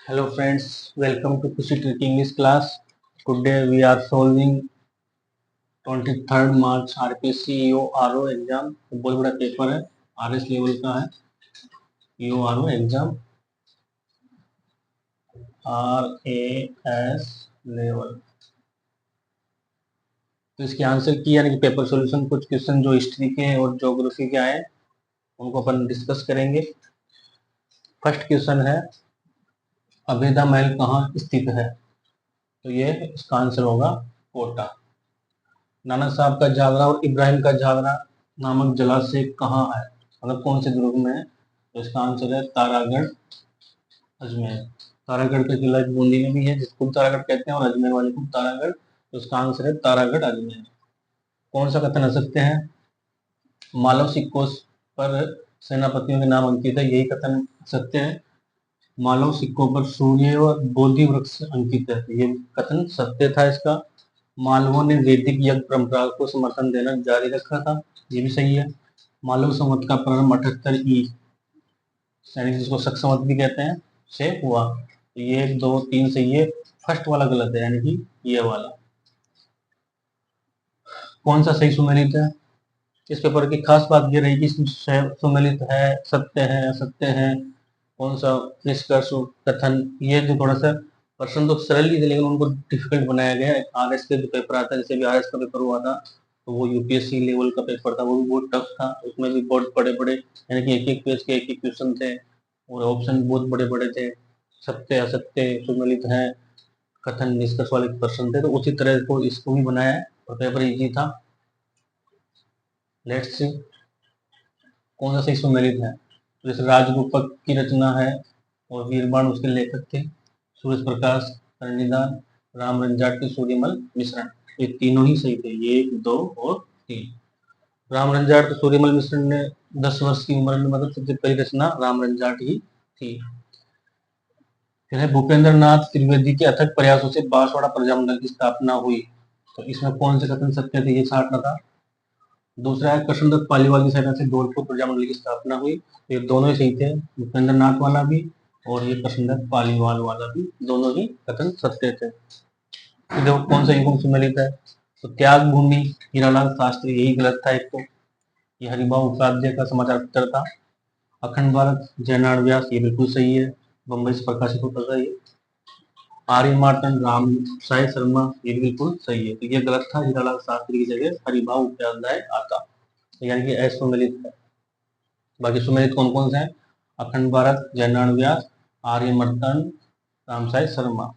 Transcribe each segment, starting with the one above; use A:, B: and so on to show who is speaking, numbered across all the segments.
A: Hello friends, welcome to Kushi Trick English class. Today we are solving 23rd March RPSC EO exam. बहुत बड़ा paper है, RS level का है। EO exam RAS level. तो इसके answer की यानी कि पेपर सॉल्यूशन, कुछ क्वेश्चन जो हिस्ट्री के और ज्योग्राफी के आए उनको अपन डिस्कस करेंगे। फर्स्ट क्वेश्चन है, अभेदा महल कहाँ स्थित है? तो ये इसका आंसर होगा कोटा। नाना साहब का जागरा और इब्राहिम का जागरा नामक जलाशय कहाँ है? मतलब कौन से दुर्ग में है? तो इसका आंसर है तारागढ़, अजमेर। तारागढ़ का किला बूंदी में भी है, जिसको तारागढ़ कहते हैं, और अजमेर वाले को तारागढ़। तो इसका आंसर है तारागढ़, अजमेर। कौन सा कथन असत्य है? मालव सिक्कों पर सेनापतियों के नाम अंकित है, यही कथन सत्य है। मालव सिक्कों पर सूर्य और बोधि वृक्ष अंकित है, ये कथन सत्य था इसका। मालवों ने वैदिक यज्ञ परंपरा को समर्थन देना जारी रखा था, ये भी सही है। मालव संवत का प्रारंभ 78 ई यानी जिसको शक संवत भी कहते हैं से हुआ। तो ये 2 3 सही है, फर्स्ट वाला गलत है यानी कि ये वाला। कौन सा सही सुमेलित है? इस पेपर की खास बात ये रही कि इसमें सुमेलित है, सत्य है, असत्य है, कौन सा निष्कर्ष कथन। ये जो थोड़ा सा प्रश्न तो सरल ही थे लेकिन उनको डिफिकल्ट बनाया गया है। आरएस के जो पेपर आता है, जैसे भी आरएस का पेपर हुआ था, तो वो यूपीएससी लेवल का पेपर था, वो भी बहुत टफ था। उसमें भी बहुत बड़े बड़े यानी कि एक एक पेज के एक एक क्वेश्चन थे और ऑप्शन बहुत बड़े बड़े थे। सत्य असत्य सुमेलित है, कथन निष्कर्ष वाले प्रश्न थे, तो उसी तरह को इसको भी बनाया है और पेपर इजी था। लेट्स सी कौन सा सही सुमेलित है। तो जैसे राजरूपक की रचना है और वीरबाण उसके लेखक थे सूर्य प्रकाश कर्णिदान, राम रंजाट के सूर्यमल मिश्रण। ये तीनों ही सही थे, ये 1 2 और 3। राम रंजाट के सूर्यमल मिश्रण ने 10 वर्ष की उम्र में मतलब सबसे पहली रचना राम रंजाट ही थी। फिर है भूपेंद्र नाथ त्रिवेदी के अथक प्रयासों से बांसवाड़ा प्रजामंडल की स्थापना हुई। तो इसमें कौन से कथन सत्य थे? ये छांटना था। दूसरा है कृष्णदत्त पालीवाल की सेना से धौलपुर प्रजामंडल की स्थापना हुई। ये दोनों ही सही थे, भूपेंद्र नाथ वाला भी और ये कृष्णदत्त पालीवाल वाला भी, दोनों ही कथन सत्य थे। तो देखो कौन सा युग सुमेलित है। तो त्याग भूमि हीरालाल शास्त्री, यही गलत था एक तो। ये हरिभाऊ उपाध्याय का समाचार पत्र था। अखंड भारत जयनारायण व्यास, ये बिल्कुल सही है, बम्बई से प्रकाशित होता था ये। आर्यमार्तन राम साई शर्मा, ये बिल्कुल सही है। तो ये गलत था, हीरालाल शास्त्री की जगह हरिभाऊ उपाध्याय आता, यानी कि असुमेलित है। बाकी सुमेलित कौन कौन से हैं? अखंड भारत जयनारायण व्यास, आर्यमर्तन रामसाई शर्मा।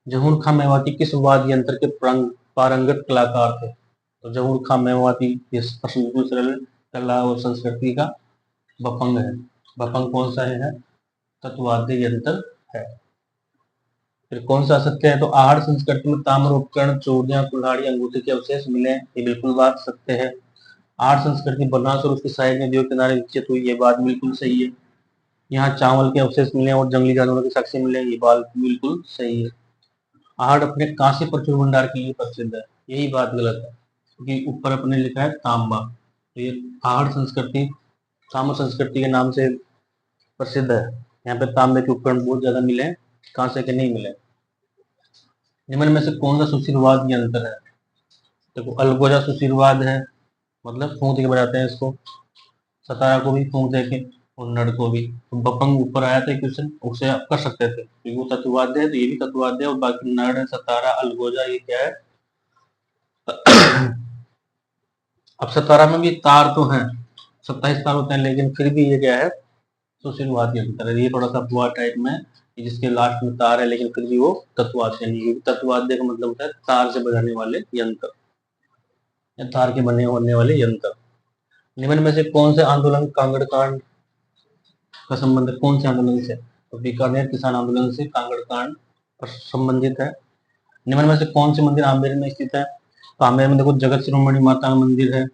A: जहूर खां मेवाती किस वाद्य यंत्र के पारंगत कलाकार थे? तो जहूर खां मेवाती, इस प्रश्न बिल्कुल सरल, कला और संस्कृति का बफंग है। बफंग कौन सा है? तत्वाद्य यंत्र है। फिर कौन सा सत्य है? तो आहड़ संस्कृति में ताम्र उपकरण, चूड़ियां, कुल्हाड़ी, अंगूठे के अवशेष मिले, ये बिल्कुल बात सत्य है। आहड़ संस्कृति बनास और उसकी सहायक नदियों के किनारे विकसित हुई, ये बात बिल्कुल सही है। यहाँ चावल के अवशेष मिले और जंगली जानवरों के साक्ष्य मिले, ये बात बिल्कुल सही है। आहड़ अपने कांस्य प्रचुर भंडार के लिए प्रसिद्ध है, यही बात गलत है क्योंकि ऊपर अपने लिखा है तांबा। तो ये आहड़ संस्कृति ताम्र संस्कृति के नाम से प्रसिद्ध है। यहाँ पे तांबे के उपकरण बहुत ज्यादा मिले, कांसे के नहीं मिले। निम्न में से कौन सा सुशीलवाद यंत्र है? देखो अलगोजा सुशीलवाद है, मतलब फूंक के बजाते हैं इसको। सतारा को भी फूंक दे के और नड़ को भी। तो बफंग ऊपर आया था क्वेश्चन, उससे आप कर सकते थे क्योंकि वो तत्ववाद्य है, तो ये भी तत्ववाद्य है। और बाकी नड़ सतारा अलगोजा ये क्या है? अब सतारा में भी तार तो है, 27 तार होते हैं, लेकिन फिर भी ये क्या है? सुशीलवाद यंत्र है। ये थोड़ा सा बुआ टाइप में, जिसके लास्ट में तार है लेकिन फिर भी वो तत्ववाद्य नहीं। तत्ववाद्य का मतलब होता है तार से बजाने वाले यंत्र या तार के बने होने वाले यंत्र। निम्न में से कौन से आंदोलन कांगड़ कांड का संबंध है? कौन से आंदोलन से? तो बीकानेर किसान आंदोलन से कांगड़ कांड संबंधित है। निम्न में से कौन से मंदिर आमेर में स्थित है? तो आमेर में देखो जगत शिरोमणि माता मंदिर है,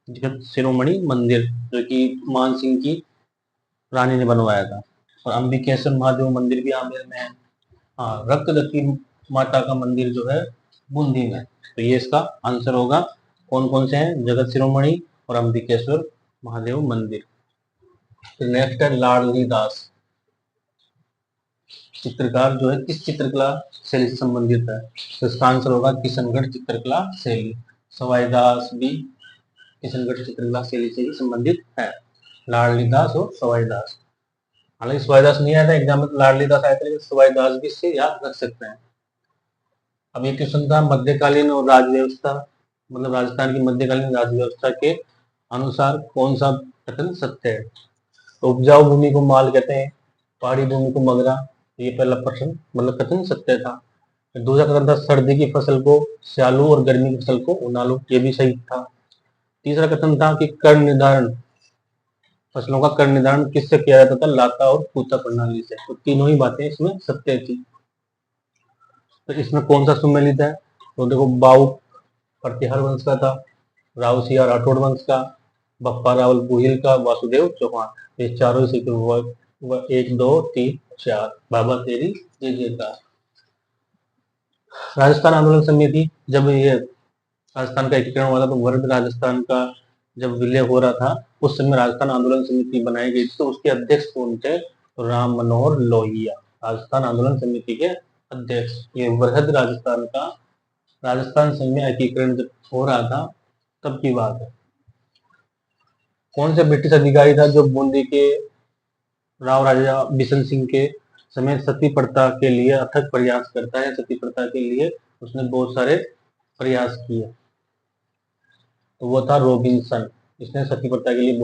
A: जगत शिरोमणि मंदिर, जो कि मान सिंह की रानी ने बनवाया था। और अंबिकेश्वर महादेव मंदिर भी आमेर में है। हाँ, रक्तदती माता का मंदिर जो है बूंदी में। तो ये इसका आंसर होगा। कौन कौन से हैं? जगत शिरोमणि और अंबिकेश्वर महादेव मंदिर। फिर नेक्स्ट है लाडली दास। चित्रकार जो है किस चित्रकला शैली से संबंधित है? तो इसका आंसर होगा किशनगढ़ चित्रकला शैली। सवाई दास भी किशनगढ़ चित्रकला शैली से ही संबंधित है। लाडली दास और सवाई दास। हालांकि सवाई दास नहीं आया था एग्जाम में, तो लाडली दास आया था, लेकिन सवाई दास भी इससे याद रख सकते हैं। अब ये क्वेश्चन था मध्यकालीन और राज व्यवस्था, मतलब राजस्थान की मध्यकालीन राज व्यवस्था के अनुसार कौन सा कथन सत्य है? तो उपजाऊ भूमि को माल कहते हैं, पहाड़ी भूमि को मगरा। ये पहला प्रश्न मतलब कथन सत्य था। दूसरा कथन था सर्दी की फसल को स्यालू और गर्मी की फसल को उनालू, ये भी सही था। तीसरा कथन था कि कर निर्धारण, फसलों का कर निर्धारण किससे किया जाता था? लाता और पूता प्रणाली से। तो तीनों ही बातें इसमें सत्य थी। तो इसमें कौन सा सुमेलित है? तो देखो, बाऊ प्रतिहार वंश का था, रावसिया राठौड़ वंश का, बप्पा रावल बुहिल का, वासुदेव चौहान। ये चारों ही एक दो तीन चार, बाबा तेरी जय जयकार। राजस्थान आंदोलन समिति, जब ये राजस्थान का एकीकरण हुआ था, तो वर्ग राजस्थान का जब विलय हो रहा था, उस समय राजस्थान आंदोलन समिति बनाई गई थी। तो उसके अध्यक्ष कौन थे? तो राम मनोहर लोहिया, राजस्थान आंदोलन समिति के अध्यक्ष। ये वृहद राजस्थान का, राजस्थान संघ में एकीकरण जब हो रहा था तब की बात है। कौन से ब्रिटिश अधिकारी था जो बूंदी के राव राजा बिशन सिंह के समय सती प्रथा के लिए अथक प्रयास करता है? सती प्रथा के लिए उसने बहुत सारे प्रयास किए। तो वो था रॉबिन्सन। इसने सती प्रथा के लिए